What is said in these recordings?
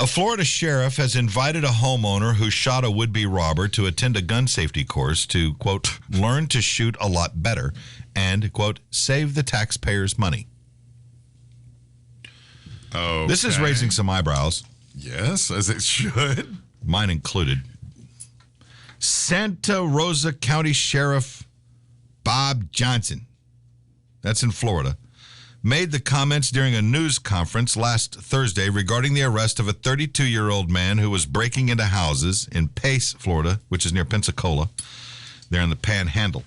A Florida sheriff has invited a homeowner who shot a would-be robber to attend a gun safety course to, quote, learn to shoot a lot better and, quote, save the taxpayers' money. Okay. This is raising some eyebrows. Yes, as it should. Mine included. Santa Rosa County Sheriff Bob Johnson, that's in Florida, made the comments during a news conference last Thursday regarding the arrest of a 32-year-old man who was breaking into houses in Pace, Florida, which is near Pensacola, there in the Panhandle.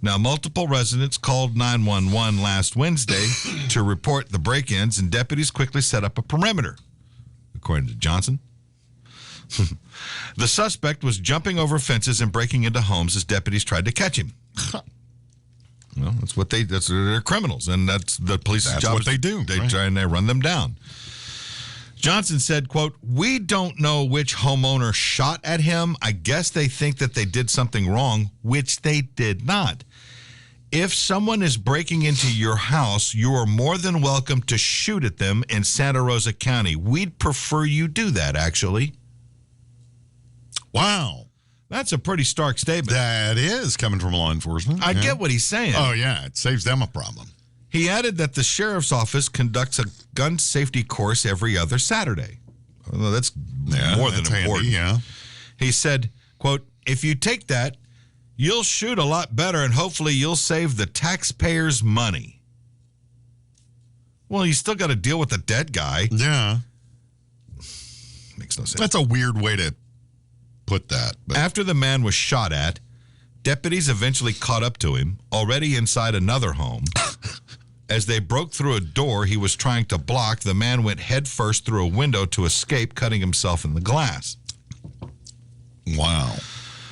Now, multiple residents called 911 last Wednesday to report the break-ins, and deputies quickly set up a perimeter, according to Johnson. The suspect was jumping over fences and breaking into homes as deputies tried to catch him. Well, they're criminals, and that's the police's job. That's what they do. They try and they run them down. Johnson said, quote, we don't know which homeowner shot at him. I guess they think that they did something wrong, which they did not. If someone is breaking into your house, you are more than welcome to shoot at them in Santa Rosa County. We'd prefer you do that, actually. Wow. That's a pretty stark statement. That is coming from law enforcement. I get what he's saying. Oh, yeah. It saves them a problem. He added that the sheriff's office conducts a gun safety course every other Saturday. Well, that's more than important. Handy, yeah. He said, quote, if you take that, you'll shoot a lot better and hopefully you'll save the taxpayers' money. Well, you still got to deal with the dead guy. Yeah. Makes no sense. That's a weird way to put that. But. After the man was shot at, deputies eventually caught up to him, already inside another home. As they broke through a door he was trying to block, the man went headfirst through a window to escape, cutting himself in the glass. Wow.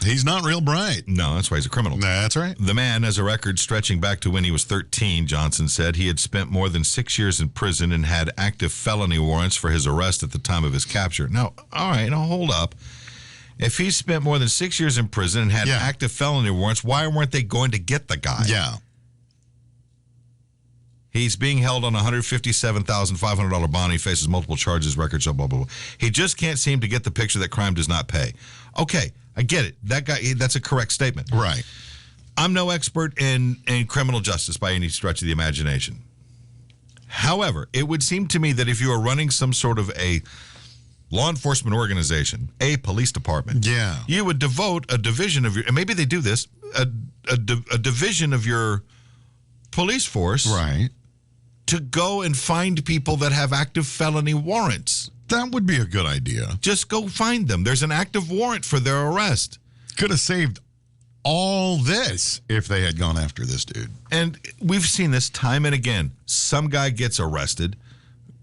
He's not real bright. No, that's why he's a criminal. That's right. The man has a record stretching back to when he was 13, Johnson said. He had spent more than 6 years in prison and had active felony warrants for his arrest at the time of his capture. Now, all right, now hold up. If he spent more than 6 years in prison and had active felony warrants, why weren't they going to get the guy? Yeah. He's being held on a $157,500 bond. He faces multiple charges, records, blah, blah, blah. He just can't seem to get the picture that crime does not pay. Okay, I get it. That guy, that's a correct statement. Right. I'm no expert in criminal justice by any stretch of the imagination. However, it would seem to me that if you are running some sort of a law enforcement organization, a police department, you would devote a division of your, and maybe they do this, a division of your police force, right, to go and find people that have active felony warrants. That would be a good idea. Just go find them. There's an active warrant for their arrest. Could have saved all this if they had gone after this dude. And we've seen this time and again. Some guy gets arrested.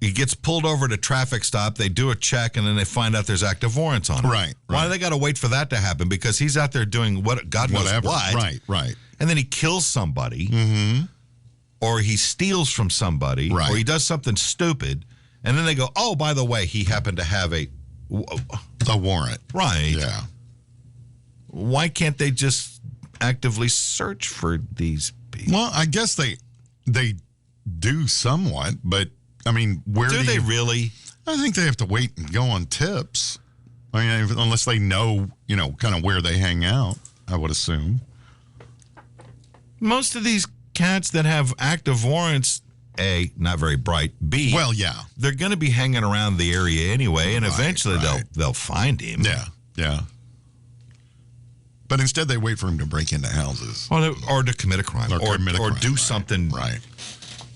He gets pulled over at a traffic stop. They do a check, and then they find out there's active warrants on him. Right. Why do they got to wait for that to happen? Because he's out there doing God knows what. Right. And then he kills somebody. Mm-hmm. Or he steals from somebody, or he does something stupid, and then they go, oh, by the way, he happened to have a warrant. Right. Yeah. Why can't they just actively search for these people? Well, I guess they do somewhat, but, I mean, where do they really? I think they have to wait and go on tips. I mean, unless they know, kind of where they hang out, I would assume. Most of these cats that have active warrants, A, not very bright, B, well, yeah, they're going to be hanging around the area anyway, and eventually they'll find him. Yeah. But instead they wait for him to break into houses. Or to commit a crime. Or do something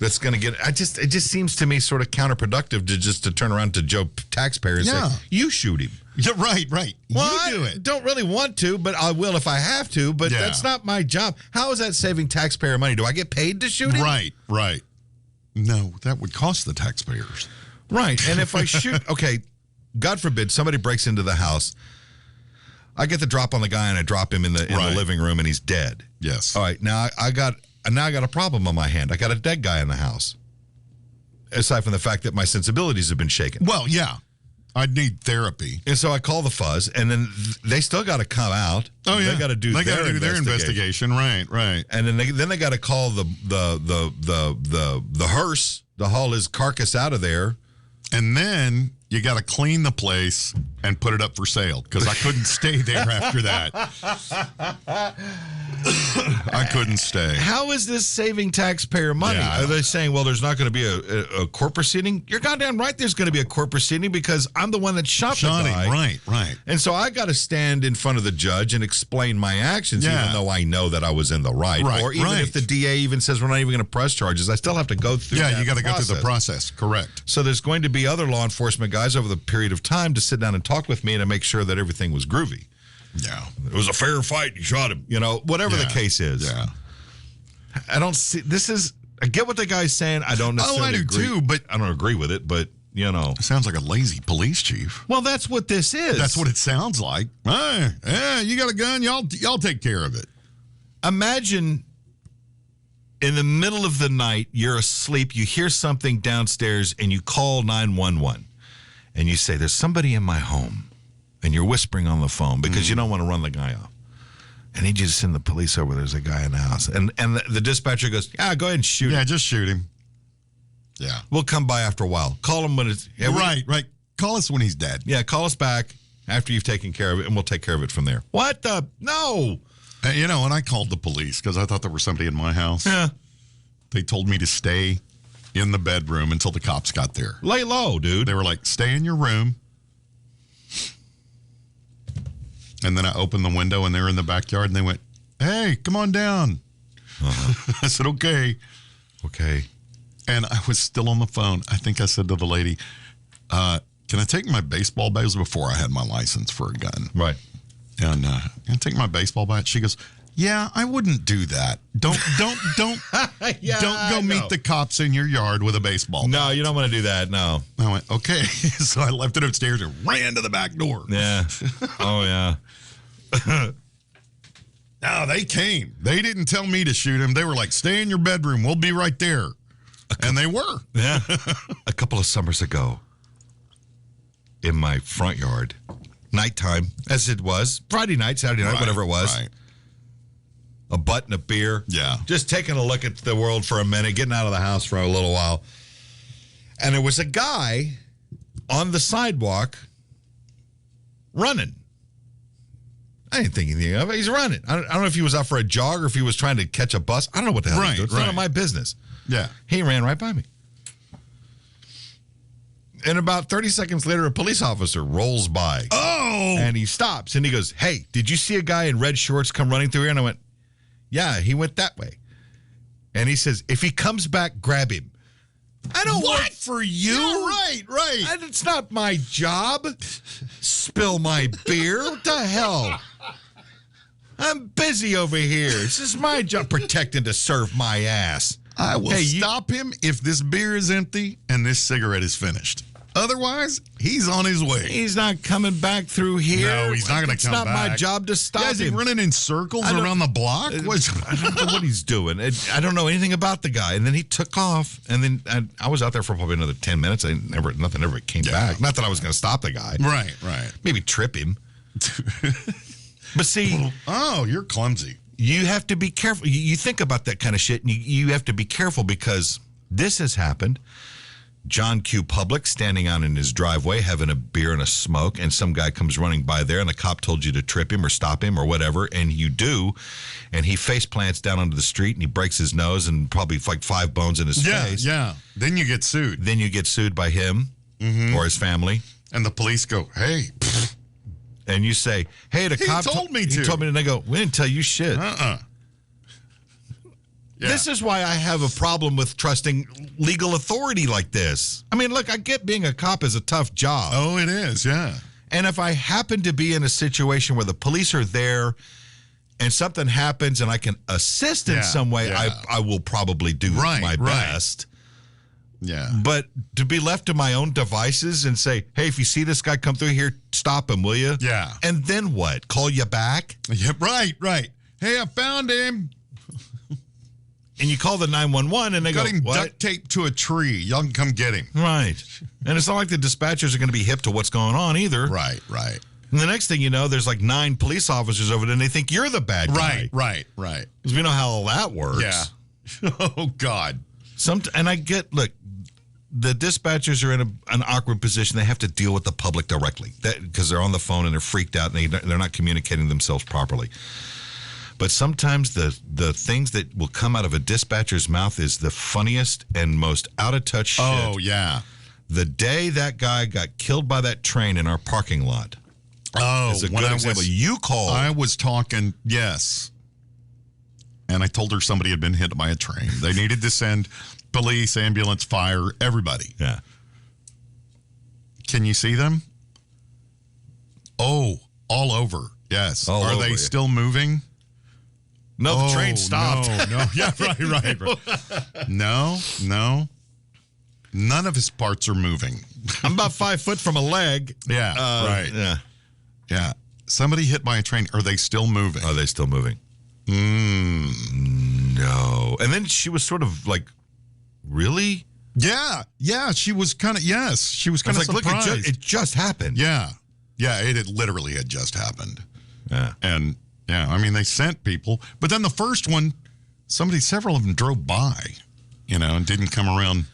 that's going to get... It just seems to me sort of counterproductive to turn around to Joe taxpayer and say, you shoot him. Yeah, right. Well, you do it. I don't really want to, but I will if I have to, but that's not my job. How is that saving taxpayer money? Do I get paid to shoot him? Right. No, that would cost the taxpayers. Right, and if I shoot... Okay, God forbid, somebody breaks into the house. I get the drop on the guy, and I drop him in the living room, and he's dead. Yes. All right, now I got a problem on my hand. I got a dead guy in the house. Aside from the fact that my sensibilities have been shaken. Well, yeah. I'd need therapy. And so I call the fuzz, and then they still got to come out. Oh, yeah. They got to do their investigation. Right. And then they got to call the hearse to haul his carcass out of there. And then you got to clean the place and put it up for sale because I couldn't stay there after that. I couldn't stay. How is this saving taxpayer money? Yeah, Are they saying, well, there's not going to be a court proceeding? You're goddamn right there's going to be a court proceeding because I'm the one that shot the guy. Right. And so I got to stand in front of the judge and explain my actions, even though I know that I was in the right. Or even if the DA even says we're not even going to press charges, I still have to go through you got to go through the process. Correct. So there's going to be other law enforcement guys over the period of time to sit down and talk with me and to make sure that everything was groovy. Yeah. It was a fair fight. You shot him. Whatever the case is. Yeah. I don't see, I get what the guy's saying. I don't necessarily agree. Too, but I don't agree with it, but, It sounds like a lazy police chief. Well, that's what this is. That's what it sounds like. Hey, you got a gun? Y'all take care of it. Imagine in the middle of the night, you're asleep, you hear something downstairs, and you call 911. And you say, there's somebody in my home. And you're whispering on the phone because you don't want to run the guy off. I need you to send the police over. There's a guy in the house. And the dispatcher goes, yeah, go ahead and shoot him. Yeah, just shoot him. Yeah. We'll come by after a while. Call him when it's... Yeah, right. Call us when he's dead. Yeah, call us back after you've taken care of it, and we'll take care of it from there. What the... No! And I called the police because I thought there was somebody in my house. Yeah. They told me to stay in the bedroom until the cops got there. Lay low, dude. They were like, stay in your room. And then I opened the window, and they were in the backyard, and they went, hey, come on down. I said, okay. Okay. And I was still on the phone. I think I said to the lady, can I take my baseball bat? It was before I had my license for a gun. Right. And can I take my baseball bat? She goes, yeah, I wouldn't do that. Don't go meet the cops in your yard with a baseball bat. No, you don't want to do that, no. I went, okay. So I left it upstairs and ran to the back door. Yeah. Oh, yeah. No, they came. They didn't tell me to shoot him. They were like, stay in your bedroom. We'll be right there. And they were. Yeah. A couple of summers ago, in my front yard, nighttime, as it was, Friday night, Saturday night, whatever it was. Right. A butt and a beer. Yeah. Just taking a look at the world for a minute, getting out of the house for a little while. And there was a guy on the sidewalk running. I didn't think anything of it. He's running. I don't know if he was out for a jog or if he was trying to catch a bus. I don't know what the hell he was doing. It's none of my business. Yeah. He ran right by me. And about 30 seconds later, a police officer rolls by. Oh! And he stops and he goes, hey, did you see a guy in red shorts come running through here? And I went, yeah, he went that way. And he says, if he comes back, grab him. I don't work for you. Yeah, right. It's not my job. Spill my beer. What the hell? I'm busy over here. This is my job protecting to serve my ass. I will stop him if this beer is empty and this cigarette is finished. Otherwise, he's on his way. He's not coming back through here. No, he's not going to come back. It's not my job to stop him. Is he running in circles around the block? I don't know what he's doing. I don't know anything about the guy. And then he took off. And then I was out there for probably another 10 minutes. Nothing ever came back. Not that I was going to stop the guy. Right. Maybe trip him. But see. Oh, you're clumsy. You have to be careful. You think about that kind of shit, and you have to be careful because this has happened. John Q. Public standing out in his driveway having a beer and a smoke, and some guy comes running by there, and the cop told you to trip him or stop him or whatever, and you do, and he face plants down onto the street, and he breaks his nose and probably like 5 bones in his face. Yeah. Then you get sued. Then you get sued by him or his family. And the police go, hey. And you say, hey, the cop told me to. He told me to. And they go, we didn't tell you shit. Yeah. This is why I have a problem with trusting legal authority like this. I mean, look, I get being a cop is a tough job. Oh, it is, yeah. And if I happen to be in a situation where the police are there and something happens and I can assist in some way, I will probably do my best. Yeah. But to be left to my own devices and say, hey, if you see this guy come through here, stop him, will you? Yeah. And then what? Call you back? Yeah, right. Hey, I found him. And you call the 911 and they got go, him what? duct taped to a tree. Y'all can come get him. Right. And it's not like the dispatchers are going to be hip to what's going on either. Right. And the next thing you know, there's like 9 police officers over there and they think you're the bad guy. Right. Because we know how all that works. Yeah. Oh, God. And I get, look, the dispatchers are in an awkward position. They have to deal with the public directly because they're on the phone and they're freaked out and they're not communicating themselves properly. But sometimes the things that will come out of a dispatcher's mouth is the funniest and most out of touch shit. Oh, yeah. The day that guy got killed by that train in our parking lot. Oh, is a good example. You called. I was talking, yes. And I told her somebody had been hit by a train. They needed to send police, ambulance, fire, everybody. Yeah. Can you see them? Oh, all over. Yes. Are they still moving? No, the train stopped. No. Yeah, right. No. None of his parts are moving. I'm about 5 foot from a leg. Yeah, right. Yeah. Somebody hit by a train. Are they still moving? Are they still moving? No. And then she was sort of like, really? Yeah. She was kind of, yes. She was kind of surprised. Look, it just happened. Yeah, it literally had just happened. Yeah. And, yeah, I mean, they sent people. But then the first one, several of them drove by, and didn't come around.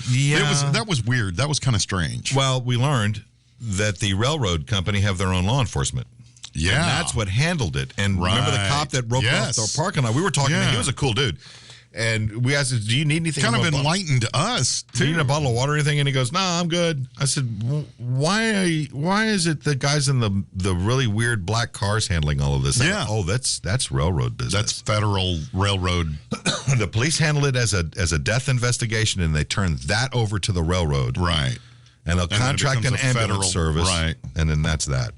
Yeah. That was weird. That was kind of strange. Well, we learned that the railroad company have their own law enforcement. Yeah. And that's what handled it. And remember the cop that broke off the parking lot? We were talking to him. He was a cool dude. And we asked him, do you need anything? Kind of enlightened us, too. Do you need a bottle of water or anything? And he goes, no, I'm good. I said, why is it the guys in the really weird black cars handling all of this? Yeah. Oh, that's railroad business. That's federal railroad. The police handle it as a death investigation, and they turn that over to the railroad. Right. And they'll contract an ambulance service. Right. And then that's that.